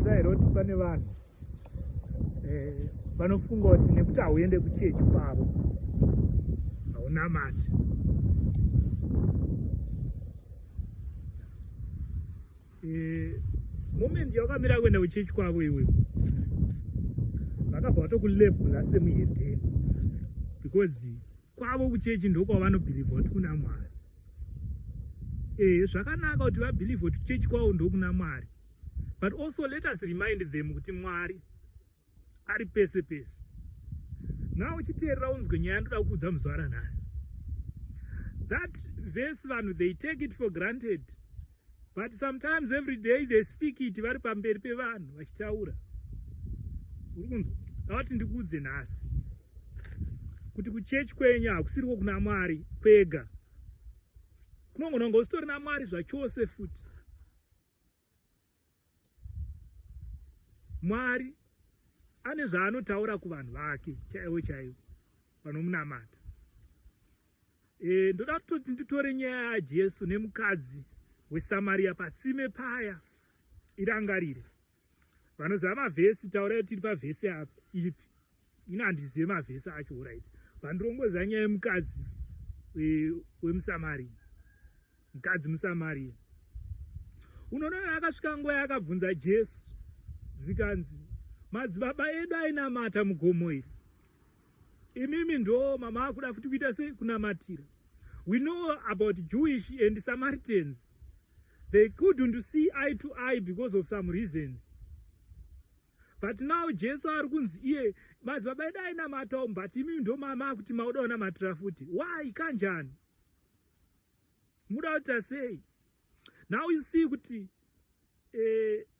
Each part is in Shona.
Munozviziva here kuti pane vanhu vanofunga kuti nekuti hauende kuchechi kwavo haunamati. Moment yawakamira kuenda kuchechi kwavo iwe vakabva vatokulebhura semuhedheni, because kwavo kuchechi ndokwavanoBhilivha kuti kuna Mwari. Zvakanaka kuti vaBhilivhe kuti kuchechi kwavo ndokuna Mwari, but also let us remind them kuti Mwari ari pese pese. Now uchiteerera unzwe nyaya ndoda kuudza muzuva ranhasi. That verse vanhu they take it for granted, but sometimes every day they speak it vari pamberi pevanhu vachitaura. Uri kunzwa? Ndavati ndikuudze nhasi kuti kuchechi kwenyu hakusiriko kuna Mwari kwega, kunongononga usitori naMwari zvachose futi. Mwari ane zvaanotaura kuvanhu vake chaivo chaivo vanomunamata. Ndoda kutoti nditore nyaya yaJesu nemukadzi weSamaria patsime paya irangarire. Vanoziva mavhesi, taurai tiri pavhesi ipi. Ina handizive mavhesi acho, right? Vandirongoza nyaya yemukadzi wemuSamaria. Mukadzi muSamaria. Unoona akasvika nguva yakabvunza Jesu zikanzi, madzibaba edu ainamata mugomo iri. Imimi ndo mama akuda futi kuita sei kunamatira. We know about Jewish and Samaritans. They couldn't see eye to eye because of some reasons. But now Jesu ari kunzi iye madzibaba edu ainamata, but imimi ndo mama akuti mauda kunamatira futi. Why kanjani? Muda kuita sei? Now you see kuti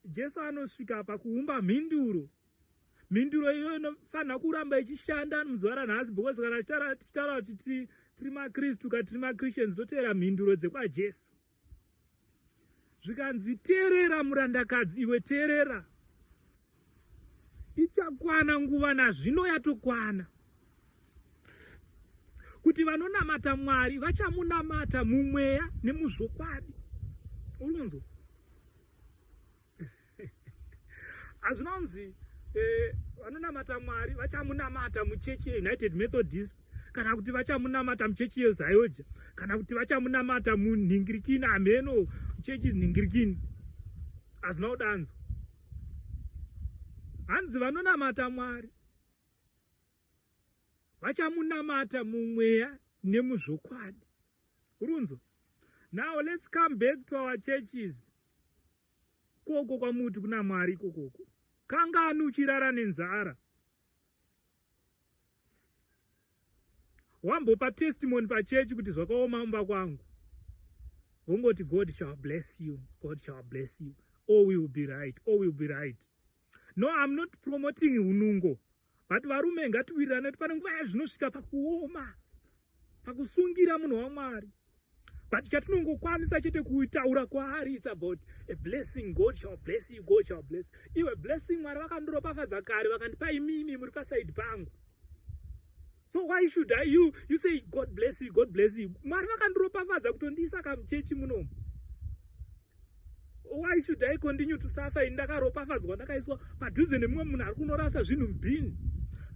Jesu anosvika pakuumba mhinduro. Mhinduro iyo inofanira kuramba ichishanda muzuva ranhasi, because kana tichitaura kuti tiri maKristu kana tiri maChristians toteera mhinduro dzekwaJesu. Zvikanzi teerera murandakadzi, iwe teerera. Ichakwana nguva nazvino yatokwana kuti vanonamata Mwari vachamunamata mumweya nemuzvokwadi. Unonzwa? Hazvinonzi vanonamata Mwari vachamunamata muchechi yeUnited Methodist, kana kuti vachamunamata muchechi yeZioja, kana kuti vachamunamata munhingirikini ameno chechi nhingirikini. Hazvina kudanzwa. Hanzi vanonamata Mwari vachamunamata mumweya nemuzvokwadi. Urunzo? Now let's come back to our churches. Koko kwamuti kuna Mwari kokoko. Kangani uchirara nenzara? Wambopa testimony pachechi kuti zvakaoma mumba kwangu. Wongoti God shall bless you. God shall bless you. All will be right. All will be right. No, I'm not promoting unungo. But varume ngatiwirirane kuti pane nguva zvinosvika pakuoma, pakusungira munhu waMwari. But chatinongokwanisa chete kuitaura kwaari, it's about a blessing. God shall bless you. God shall bless you. Iwe blessing Mwari vakandiropafadza kare vakandipa imimi muri paside pangu. So why should you say God bless you, God bless you? Mwari vakandiropafadza kutondiisa kamuchechi munomu. Why should I continue to suffer? Ndakaropafadzwa ndakaiswa padhuze nemumwe munhu ari kunorasa zvinhu mubhini.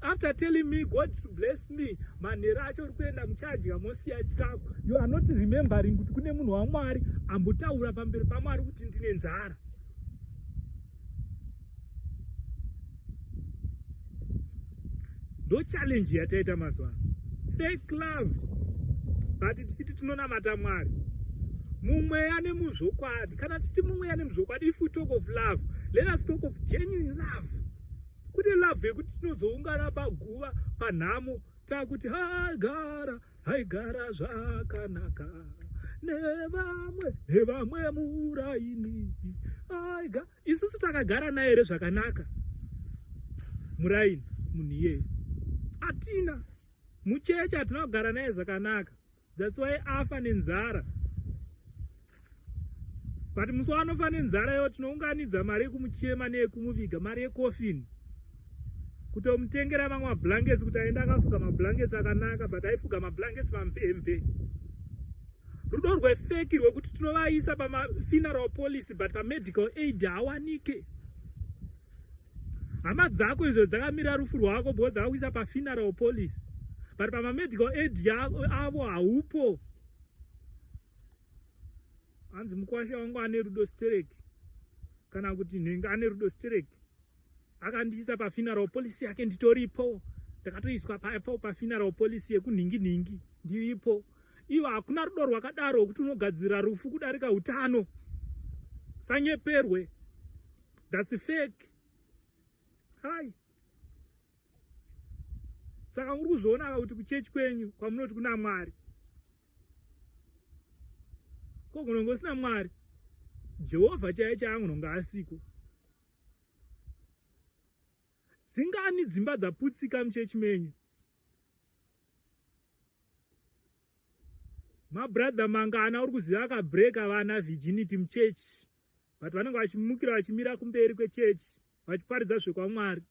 After telling me God to bless me, manhero acho uri kuenda muchadya mosiya chikafu. You are not remembering kuti kune munhu waMwari ambotaura pamberi paMwari kuti ndine nzara. Ndo challenge yataita mazuva. Fake love. But tichiti tinonamata Mwari mumweya nemuzvokwadi. Kana titi mumweya nemuzvokwadi, if we talk of love, let us talk of genuine love. Kuti love yekuti tinozoungana paguva panhamo takuti haigara zvakanaka nevamwe muraini. Isusu takagara naye here zvakanaka muraini munhu iyeye? Hatina. Muchechi hatina kugara naye zvakanaka. That's why afa nenzara. But musi wanofa nenzara iwo tinounganidza mari yekumuchema neyekumuviga, mari yekofini, kutomutengera mamwe mablankets kuti aenda akafuga mablankets akanaka, but aifuga mablankets pamupembe. Rudo rwefeki rwekuti tinovaisa pamafuneral policy but pamedical aid hawanike. hama dzako izvo dzakamira rufu rwako because dzakakuisa pafuneral police, but pamamedical aid avo haupo. Hanzi mukwasha wangu ane rudo stereki, kana kuti nhenga ane rudo stereki, akandiisa pafuneral police yake nditoripo, ndakatoiswa papo pafuneral police yekunhingi ndiripo. Ivo hakuna rudo rwakadaro kuti unogadzira rufu kudarika utano. Sanyeperwe. That's fake. Hai. Saka muri kuzviona kuti kuchechi kwenyu kwamunoti kuna Mwari, ko kunongosina Mwari, Jehovha chaiye anonga asiko. Dzingani dzimba dzaputsika muchechi menyu. Mabrother mangana uri kuziva akabreka vana virginity muchechi, but vanenge vachimukira vachimira kumberi kwechechi vachiparidza zvekwaMwari.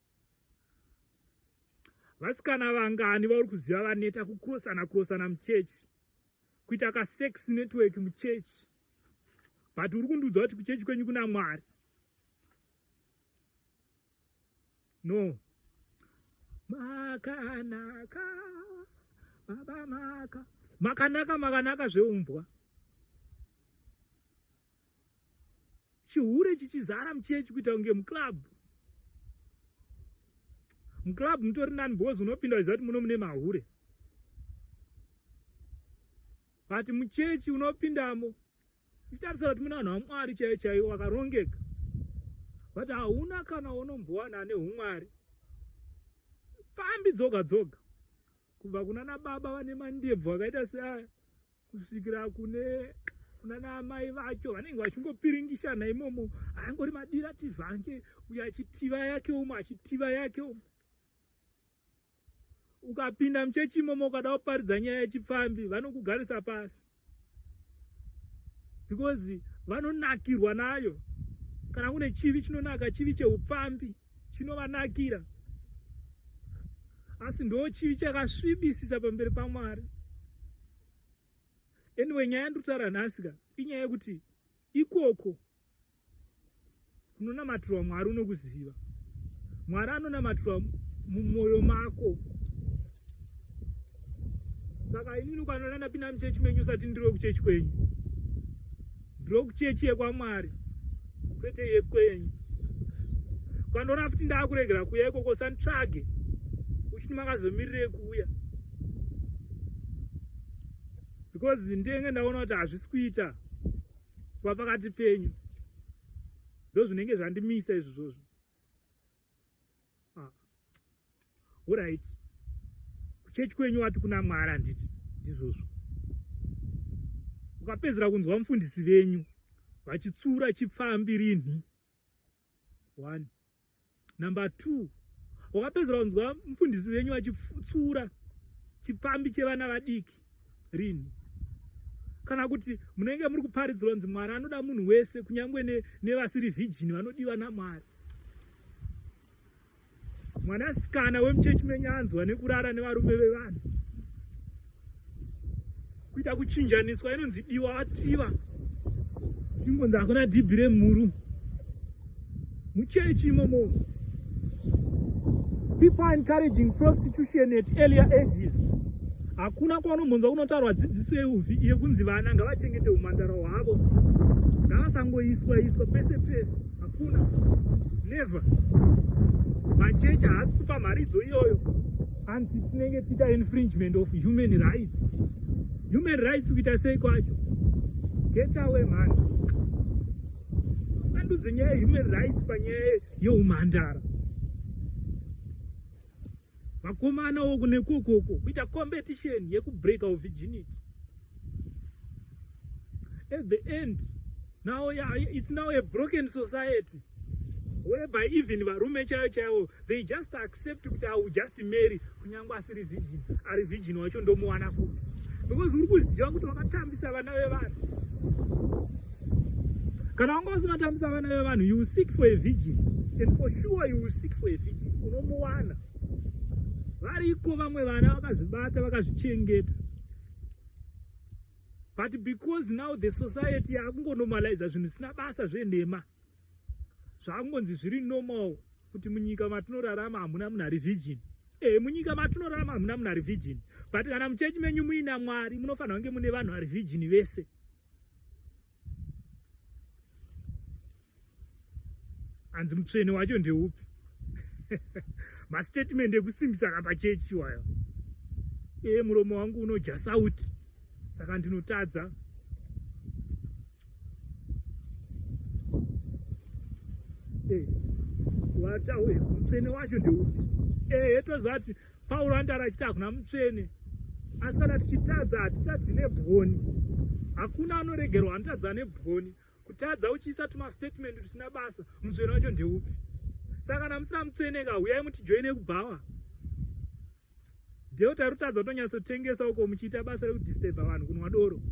Vasikana vangani vari kuziva vaneta kukrosana muchechi, kuita ka sex network muchechi, but uri kundiudza kuti kuchechi kwenyu kuna Mwari. No. Makanaka baba makanaka zveumbwa. Chihure chichizara muchechi kuita kunge muclub. Muclub mutori nani because unopinda uchiziva kuti muno mune mahure. But muchechi unopindamo uchitarisira kuti muna vanhu vaMwari chaivo vakarongeka. But hauna kana unombowana neumwari. Fambi dzoga kubva kuna nababa vane mandebvu akaita seaya kusvikira kuna amai vacho vanenge vachingopiringishana imomo, angori madira tivhange, uyo achitiva yake umwe achitiva yake umwe. Ukapinda muchechi imomo ukada kuparidza nyaya yechipfambi, vanokugarisa pasi because vanonakirwa nayo. Kana kune chivi chinonaka, chivi cheupfambi chinovanakira, asi ndo chivi chakasvibisisa pamberi paMwari. Anyway, nyaya yandikutaura nhasi inyaya yekuti ikoko kunonamatirwa Mwari unokuziva. Mwari anonamatirwa mumwoyo mako. Saka inini ukanona ndapinda muchechi menyu usati ndiri kuchechi kwenyu, ndiri kuchechi yekwaMwari kwete yekwenyu. Ukandoona kuti ndakuregera kuya ikoko usanditsvage uchiti makazomirire kuuya, because ndenge ndaona kuti hazvisi kuita kuva pakati penyu. Ndo zvinenge zvandimisa izvozvo. Alright. Kuchechi kwenyu wati kuna Mwari handiti ndizvozvo. Ukapedzera kunzwa mufundisi venyu vachitsura chipfambi rinhi. 1. Number 2. Ukapedzera kunzwa mufundisi venyu vachitsura chipfambi chevana vadiki rinhi. Kana kuti munenge muri kuparidzira kunzi Mwari anoda munhu wese, kunyangwe nevasiri vhijini vanodiwa naMwari. Mwanasikana wemuchechi menyu anzwa nekurara nevarume vevanhu, kuita kuchinjaniswa inonzi diwa ativa, simbonzi hakuna dhibhire mhuru muchechi imomo. People are encouraging prostitution at earlier ages. Hakuna kwaunombonzwa kunotaurwa dzidziso yekunzi vana ngavachengete umhandara hwavo, ngavasangoiswa pese pese. Hakuna. Never. Machechi haasi kupa mharidzo iyoyo. Hanzi tinenge tiita infringement of human rights. Human rights kuita sei kwacho? Get away man. Vandudze nyaya human rights panyaya yeumhandara. Vakomana woku nekokoko kuita competition yekubreak of virginity. At the end, now it's now a broken society, whereby even varume chaivo they just accept kuti I will just marry kunyangwe asiri virgin, ari virgin wacho ndomuwana kuti, because uri kuziva kuti wakatambisa vana vevanhu. Kana wanga usingatambisa vana vevanhu, you will seek for a virgin, and for sure you will seek for a virgin, unomuwana. Variko vamwe vana vakazvibata vakazvichengeta. But because now the society yakungonormalize zvinhu zvisina basa zvenhema, zvakungonzi zviri normal, kuti munyika matinorarama hamuna munhu ari virgin. Munyika matinorarama hamuna munhu ari virgin, but kana muchechi menyu muina Mwari munofanira kunge mune vanhu vari virgin vese. Hanzi mutsvene wacho ndeupi? Mastatement ekusimbisa kapachechi wayo. Muromo wangu unoja sauti, saka ndinotadza. Watawe mutsvene wacho ndeupi? Tozati Pauro andara achiti hakuna mutsvene, asi kana tichitadza hatitadzi nebwoni. Hakuna anoregerwa anotadza nebwoni. Kutadza uchiisa tumastatement tusina basa, mutsvene wacho ndeupi? Saka kana musina mutsvene uyai mutijoine kubhawa. Ndeo tarutadza kutonyatsotengesa uko muchiita basa rekudisturba vanhu kunwa doro,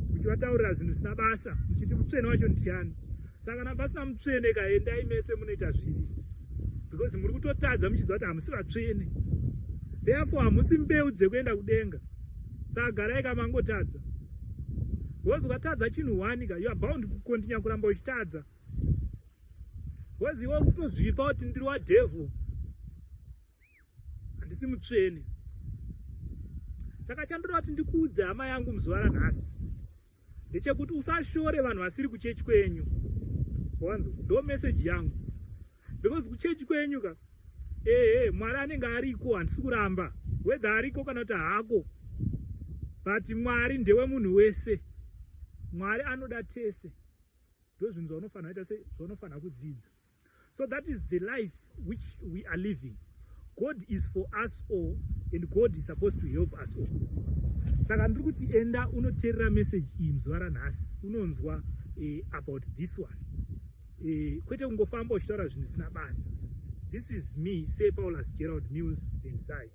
muchivataurira zvinhu zvisina basa, muchiti mutsvene wacho ndiani. Saka kana pasina mutsvene endai mese munoita zvivi, because muri kutotadza muchiziva kuti hamusi vatsvene. Therefore hamusi mbeu dzekuenda kudenga. Saka garai kamangotadza. Because ukatadza chinhu 1 you are bound kukontinya kuramba uchitadza. Because iwe kutozvipa kuti ndiri wadevil, handisi mutsvene. Saka chandoda kuti ndikuudze hama yangu muzuva ranhasi ndechekuti usashore vanhu vasiri kuchechi kwenyu. Wanzo ndo message yangu. Because kuchechi kwenyu Mwari anenge ariko, handisi kuramba whether ariko kana kuti haako, but Mwari ndewe munhu wese. Mwari anoda tese. Ndo zvinhu zvaunofanira kuita zvaunofanira kudzidza. So that is the life which we are living. God is for us all, and God is supposed to help us all. Saka ndiri kuti enda unoteerera message iyi muzuva ranhasi, unonzwa about this one. Kwete kungofamba uchitaura zvinhu zvisina basa. This is me, say Paulus Gerald Mills Benzai.